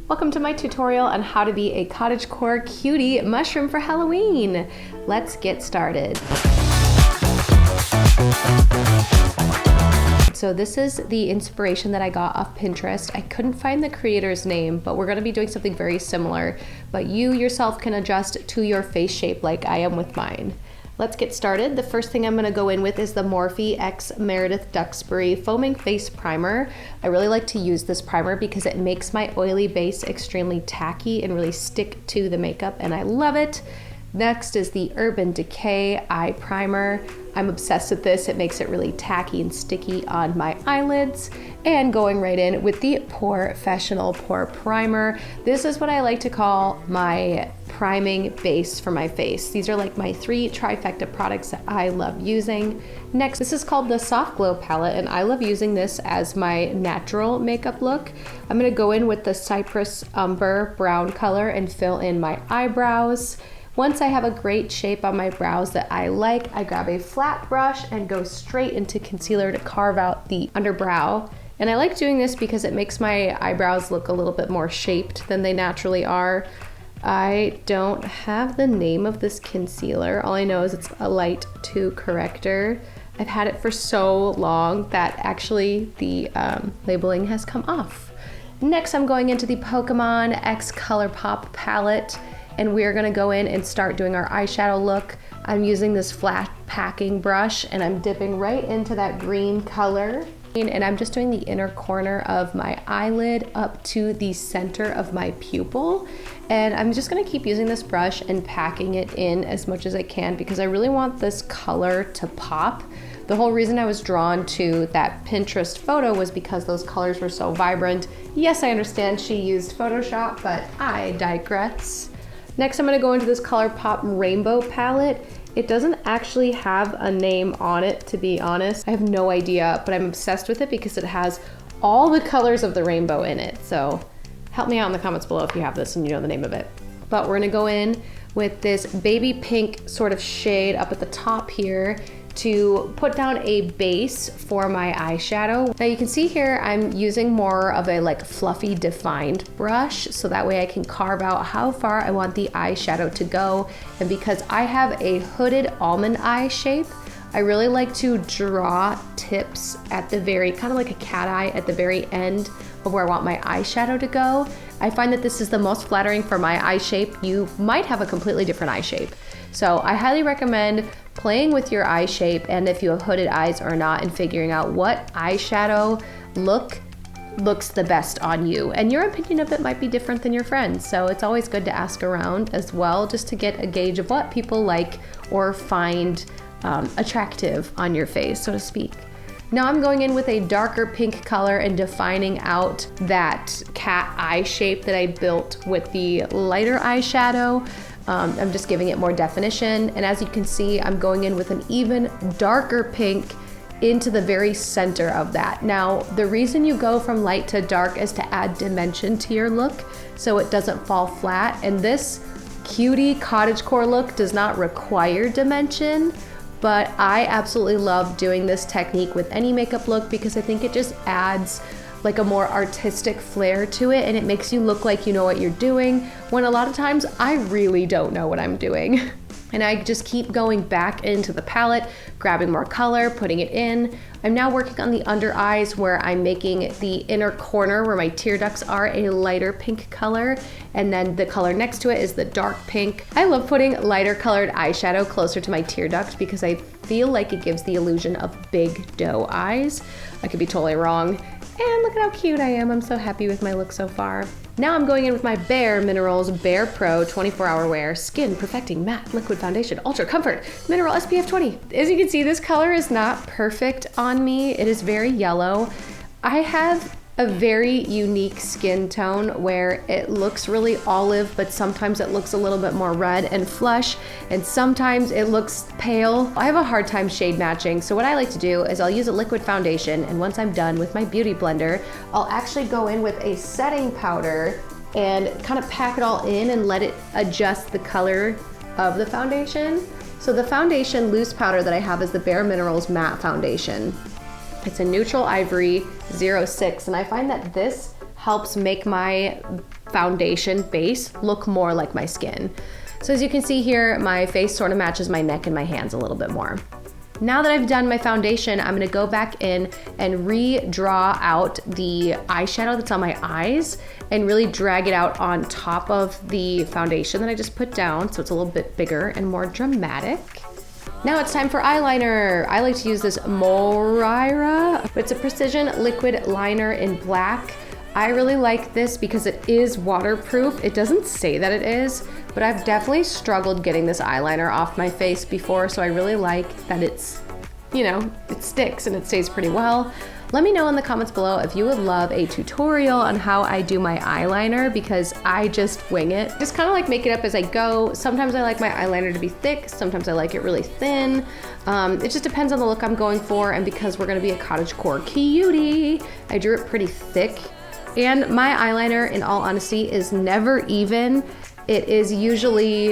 Welcome to my tutorial on how to be a cottagecore cutie mushroom for Halloween. Let's get started. So this is the inspiration that I got off Pinterest. I couldn't find the creator's name, but we're gonna be doing something very similar, but you yourself can adjust to your face shape like I am with mine. Let's get started. The first thing I'm gonna go in with is the Morphe X Meredith Duxbury Foaming Face Primer. I really like to use this primer because it makes my oily base extremely tacky and really stick to the makeup, and I love it. Next is the Urban Decay Eye Primer. I'm obsessed with this. It makes it really tacky and sticky on my eyelids. And going right in with the Professional Pore Primer. This is what I like to call my priming base for my face. These are like my 3 trifecta products that I love using. Next, this is called the Soft Glow Palette, and I love using this as my natural makeup look. I'm gonna go in with the Cypress Umber brown color and fill in my eyebrows. Once I have a great shape on my brows that I like, I grab a flat brush and go straight into concealer to carve out the underbrow. And I like doing this because it makes my eyebrows look a little bit more shaped than they naturally are. I don't have the name of this concealer. All I know is it's a light 2 corrector. I've had it for so long that actually the labeling has come off. Next, I'm going into the Pokemon X ColourPop palette, and we're gonna go in and start doing our eyeshadow look. I'm using this flat packing brush and I'm dipping right into that green color. And I'm just doing the inner corner of my eyelid up to the center of my pupil. And I'm just gonna keep using this brush and packing it in as much as I can because I really want this color to pop. The whole reason I was drawn to that Pinterest photo was because those colors were so vibrant. Yes, I understand she used Photoshop, but I digress. Next, I'm gonna go into this ColourPop Rainbow palette. It doesn't actually have a name on it, to be honest. I have no idea, but I'm obsessed with it because it has all the colors of the rainbow in it. So help me out in the comments below if you have this and you know the name of it. But we're gonna go in with this baby pink sort of shade up at the top here to put down a base for my eyeshadow. Now you can see here I'm using more of a like fluffy defined brush so that way I can carve out how far I want the eyeshadow to go. And because I have a hooded almond eye shape, I really like to draw tips at the very, kind of like a cat eye at the very end of where I want my eyeshadow to go. I find that this is the most flattering for my eye shape. You might have a completely different eye shape. So I highly recommend playing with your eye shape and if you have hooded eyes or not and figuring out what eyeshadow looks the best on you. And your opinion of it might be different than your friends. So it's always good to ask around as well just to get a gauge of what people like or find attractive on your face, so to speak. Now I'm going in with a darker pink color and defining out that cat eye shape that I built with the lighter eyeshadow. I'm just giving it more definition. And as you can see, I'm going in with an even darker pink into the very center of that. Now, the reason you go from light to dark is to add dimension to your look so it doesn't fall flat. And this cutie cottagecore look does not require dimension, but I absolutely love doing this technique with any makeup look because I think it just adds like a more artistic flair to it and it makes you look like you know what you're doing when a lot of times I really don't know what I'm doing. And I just keep going back into the palette, grabbing more color, putting it in. I'm now working on the under eyes where I'm making the inner corner where my tear ducts are a lighter pink color. And then the color next to it is the dark pink. I love putting lighter colored eyeshadow closer to my tear duct because I feel like it gives the illusion of big doe eyes. I could be totally wrong. And look at how cute I am. I'm so happy with my look so far. Now I'm going in with my Bare Minerals Bare Pro 24-Hour Wear Skin Perfecting Matte Liquid Foundation Ultra Comfort Mineral SPF 20. As you can see, this color is not perfect on me. It is very yellow. I have a very unique skin tone where it looks really olive, but sometimes it looks a little bit more red and flush, and sometimes it looks pale. I have a hard time shade matching, so what I like to do is I'll use a liquid foundation, and once I'm done with my beauty blender, I'll actually go in with a setting powder and kind of pack it all in and let it adjust the color of the foundation. So the foundation loose powder that I have is the Bare Minerals Matte Foundation. It's a neutral ivory 06, and I find that this helps make my foundation base look more like my skin. So as you can see here, my face sort of matches my neck and my hands a little bit more. Now that I've done my foundation, I'm gonna go back in and redraw out the eyeshadow that's on my eyes and really drag it out on top of the foundation that I just put down, so it's a little bit bigger and more dramatic. Now it's time for eyeliner. I like to use this Moira, but it's a precision liquid liner in black. I really like this because it is waterproof. It doesn't say that it is, but I've definitely struggled getting this eyeliner off my face before, so I really like that it's, you know, it sticks and it stays pretty well. Let me know in the comments below if you would love a tutorial on how I do my eyeliner, because I just wing it. Just kind of like make it up as I go. Sometimes I like my eyeliner to be thick, sometimes I like it really thin. It just depends on the look I'm going for, and because we're gonna be a cottagecore cutie, I drew it pretty thick. And my eyeliner, in all honesty, is never even. It is usually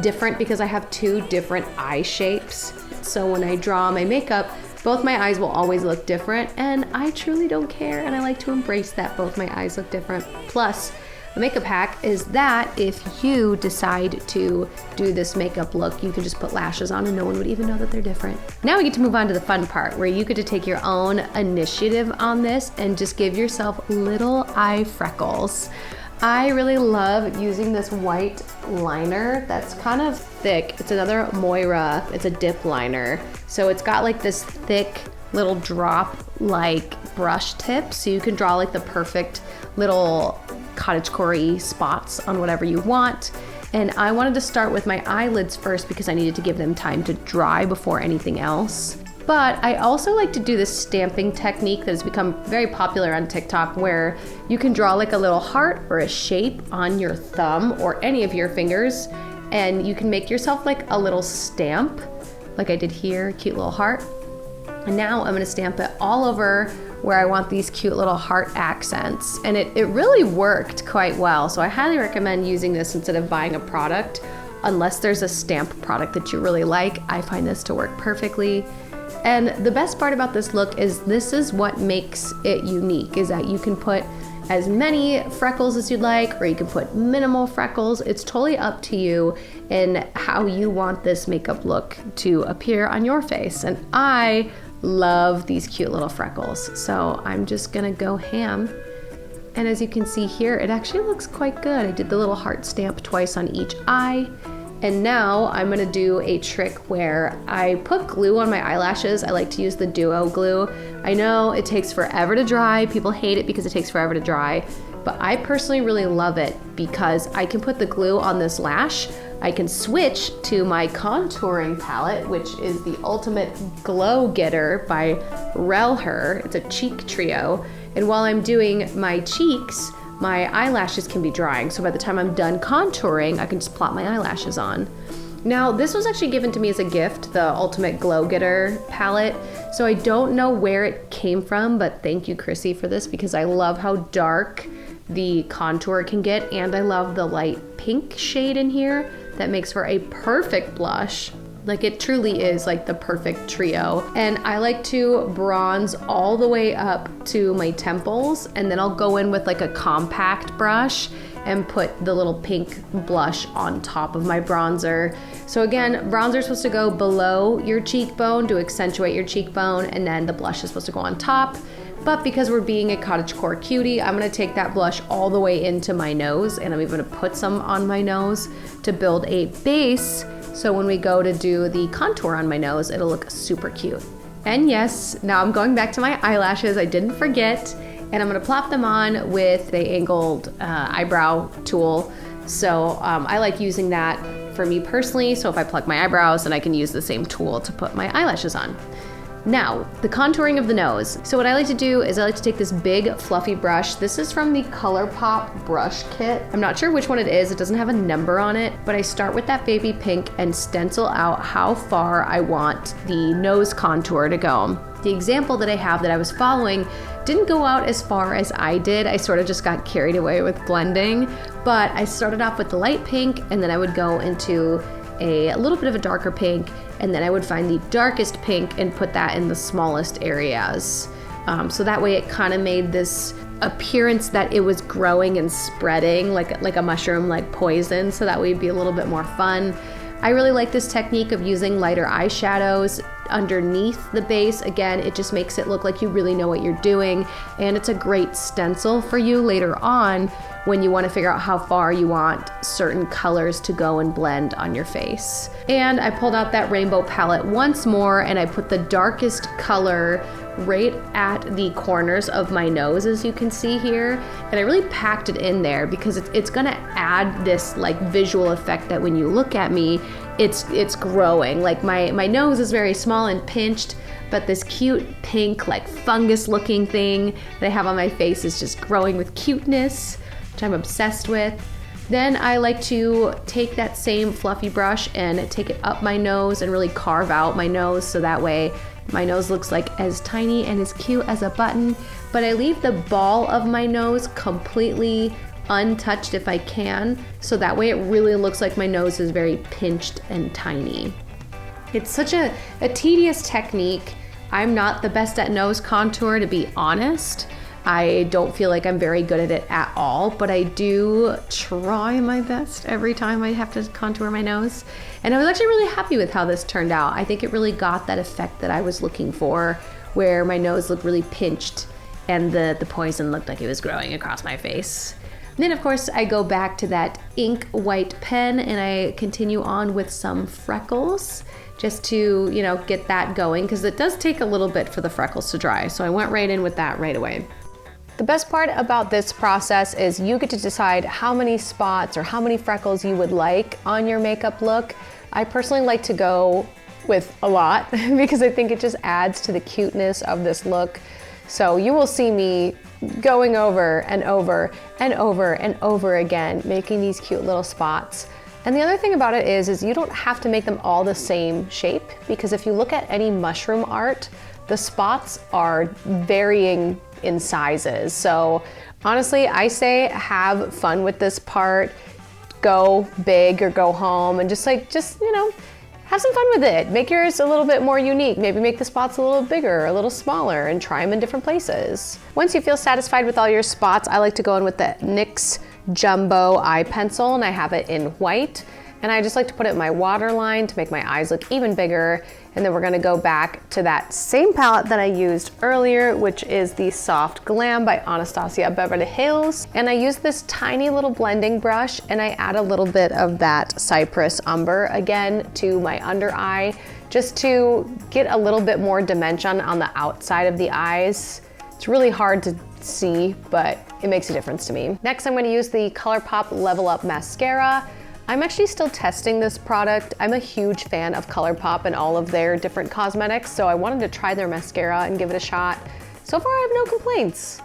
different because I have two different eye shapes. So when I draw my makeup, both my eyes will always look different, and I truly don't care, and I like to embrace that both my eyes look different. Plus, a makeup hack is that if you decide to do this makeup look, you can just put lashes on and no one would even know that they're different. Now we get to move on to the fun part, where you get to take your own initiative on this and just give yourself little eye freckles. I really love using this white liner that's kind of thick. It's another Moira, it's a dip liner. So it's got like this thick little drop like brush tip, so you can draw like the perfect little cottagecore-y spots on whatever you want. And I wanted to start with my eyelids first because I needed to give them time to dry before anything else. But I also like to do this stamping technique that has become very popular on TikTok, where you can draw like a little heart or a shape on your thumb or any of your fingers, and you can make yourself like a little stamp, like I did here, cute little heart. And now I'm gonna stamp it all over where I want these cute little heart accents. And it really worked quite well. So I highly recommend using this instead of buying a product, unless there's a stamp product that you really like. I find this to work perfectly. And the best part about this look is this is what makes it unique, is that you can put as many freckles as you'd like, or you can put minimal freckles. It's totally up to you and how you want this makeup look to appear on your face. And I love these cute little freckles, so I'm just gonna go ham. And as you can see here, it actually looks quite good. I did the little heart stamp twice on each eye. And now I'm gonna do a trick where I put glue on my eyelashes. I like to use the duo glue. I know it takes forever to dry. People hate it because it takes forever to dry, but I personally really love it because I can put the glue on this lash. I can switch to my contouring palette, which is the Ultimate Glow Getter by Her. It's a cheek trio. And while I'm doing my cheeks, my eyelashes can be drying. So by the time I'm done contouring, I can just plop my eyelashes on. Now, this was actually given to me as a gift, the Ultimate Glow Getter palette. So I don't know where it came from, but thank you, Chrissy, for this, because I love how dark the contour can get, and I love the light pink shade in here that makes for a perfect blush. Like, it truly is like the perfect trio. And I like to bronze all the way up to my temples, and then I'll go in with like a compact brush and put the little pink blush on top of my bronzer. So again, bronzer is supposed to go below your cheekbone to accentuate your cheekbone, and then the blush is supposed to go on top. But because we're being a cottagecore cutie, I'm gonna take that blush all the way into my nose, and I'm even gonna put some on my nose to build a base. So when we go to do the contour on my nose, it'll look super cute. And yes, now I'm going back to my eyelashes. I didn't forget, and I'm gonna plop them on with the angled eyebrow tool. So I like using that for me personally. So if I pluck my eyebrows, then I can use the same tool to put my eyelashes on. Now, the contouring of the nose. So what I like to do is I like to take this big fluffy brush. This is from the ColourPop brush kit. I'm not sure which one it is. It doesn't have a number on it, but I start with that baby pink and stencil out how far I want the nose contour to go. The example that I have that I was following didn't go out as far as I did. I sort of just got carried away with blending, but I started off with the light pink, and then I would go into a little bit of a darker pink, and then I would find the darkest pink and put that in the smallest areas. So that way it kind of made this appearance that it was growing and spreading like a mushroom, like poison, so that way it'd be a little bit more fun. I really like this technique of using lighter eyeshadows underneath the base. Again, it just makes it look like you really know what you're doing, and it's a great stencil for you later on when you want to figure out how far you want certain colors to go and blend on your face. And I pulled out that rainbow palette once more, and I put the darkest color right at the corners of my nose, as you can see here, and I really packed it in there because it's gonna add this like visual effect that when you look at me, it's growing. Like my nose is very small and pinched, but this cute pink like fungus looking thing that I have on my face is just growing with cuteness, which I'm obsessed with. Then I like to take that same fluffy brush and take it up my nose and really carve out my nose, so that way my nose looks like as tiny and as cute as a button, but I leave the ball of my nose completely untouched if I can, so that way it really looks like my nose is very pinched and tiny. It's such a tedious technique. I'm not the best at nose contour, to be honest. I don't feel like I'm very good at it at all, but I do try my best every time I have to contour my nose. And I was actually really happy with how this turned out. I think it really got that effect that I was looking for, where my nose looked really pinched and the poison looked like it was growing across my face. And then of course I go back to that ink white pen and I continue on with some freckles, just to, you know, get that going, because it does take a little bit for the freckles to dry. So I went right in with that right away. The best part about this process is you get to decide how many spots or how many freckles you would like on your makeup look. I personally like to go with a lot because I think it just adds to the cuteness of this look. So you will see me going over and over and over and over again, making these cute little spots. And the other thing about it is you don't have to make them all the same shape, because if you look at any mushroom art, the spots are varying in sizes. So honestly, I say have fun with this part. Go big or go home and just you know, have some fun with it. Make yours a little bit more unique. Maybe make the spots a little bigger, a little smaller, and try them in different places. Once you feel satisfied with all your spots, I like to go in with the NYX Jumbo Eye Pencil, and I have it in white. And I just like to put it in my waterline to make my eyes look even bigger. And then we're gonna go back to that same palette that I used earlier, which is the Soft Glam by Anastasia Beverly Hills. And I use this tiny little blending brush and I add a little bit of that Cypress Umber again to my under eye, just to get a little bit more dimension on the outside of the eyes. It's really hard to see, but it makes a difference to me. Next, I'm gonna use the ColourPop Level Up Mascara. I'm actually still testing this product. I'm a huge fan of ColourPop and all of their different cosmetics, so I wanted to try their mascara and give it a shot. So far, I have no complaints.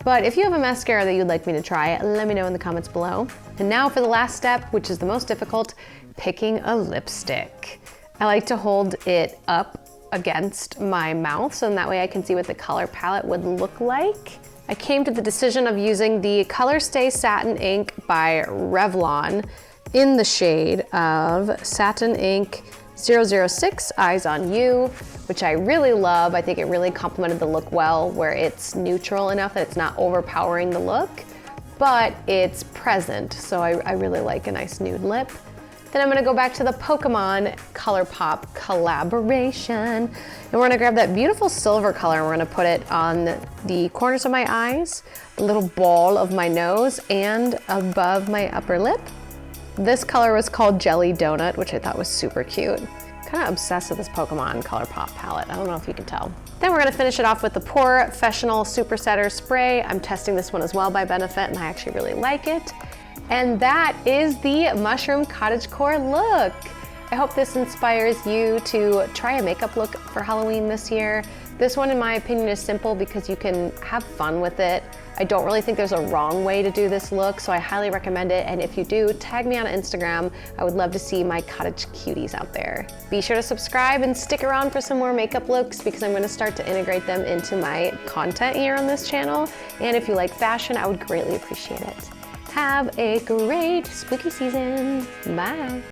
But if you have a mascara that you'd like me to try, let me know in the comments below. And now for the last step, which is the most difficult, picking a lipstick. I like to hold it up against my mouth, so that way I can see what the color palette would look like. I came to the decision of using the Color Stay Satin Ink by Revlon in the shade of Satin Ink 006 Eyes on You, which I really love. I think it really complemented the look well, where it's neutral enough that it's not overpowering the look, but it's present. So I really like a nice nude lip. Then I'm gonna go back to the Pokemon ColourPop collaboration. And we're gonna grab that beautiful silver color and we're gonna put it on the corners of my eyes, the little ball of my nose, and above my upper lip. This color was called Jelly Donut, which I thought was super cute. Kind of obsessed with this Pokemon ColourPop palette. I don't know if you can tell. Then we're gonna finish it off with the Professional Super Setter Spray. I'm testing this one as well by Benefit, and I actually really like it. And that is the Mushroom Cottagecore look. I hope this inspires you to try a makeup look for Halloween this year. This one, in my opinion, is simple because you can have fun with it. I don't really think there's a wrong way to do this look, so I highly recommend it. And if you do, tag me on Instagram. I would love to see my cottage cuties out there. Be sure to subscribe and stick around for some more makeup looks, because I'm gonna start to integrate them into my content here on this channel. And if you like fashion, I would greatly appreciate it. Have a great spooky season. Bye.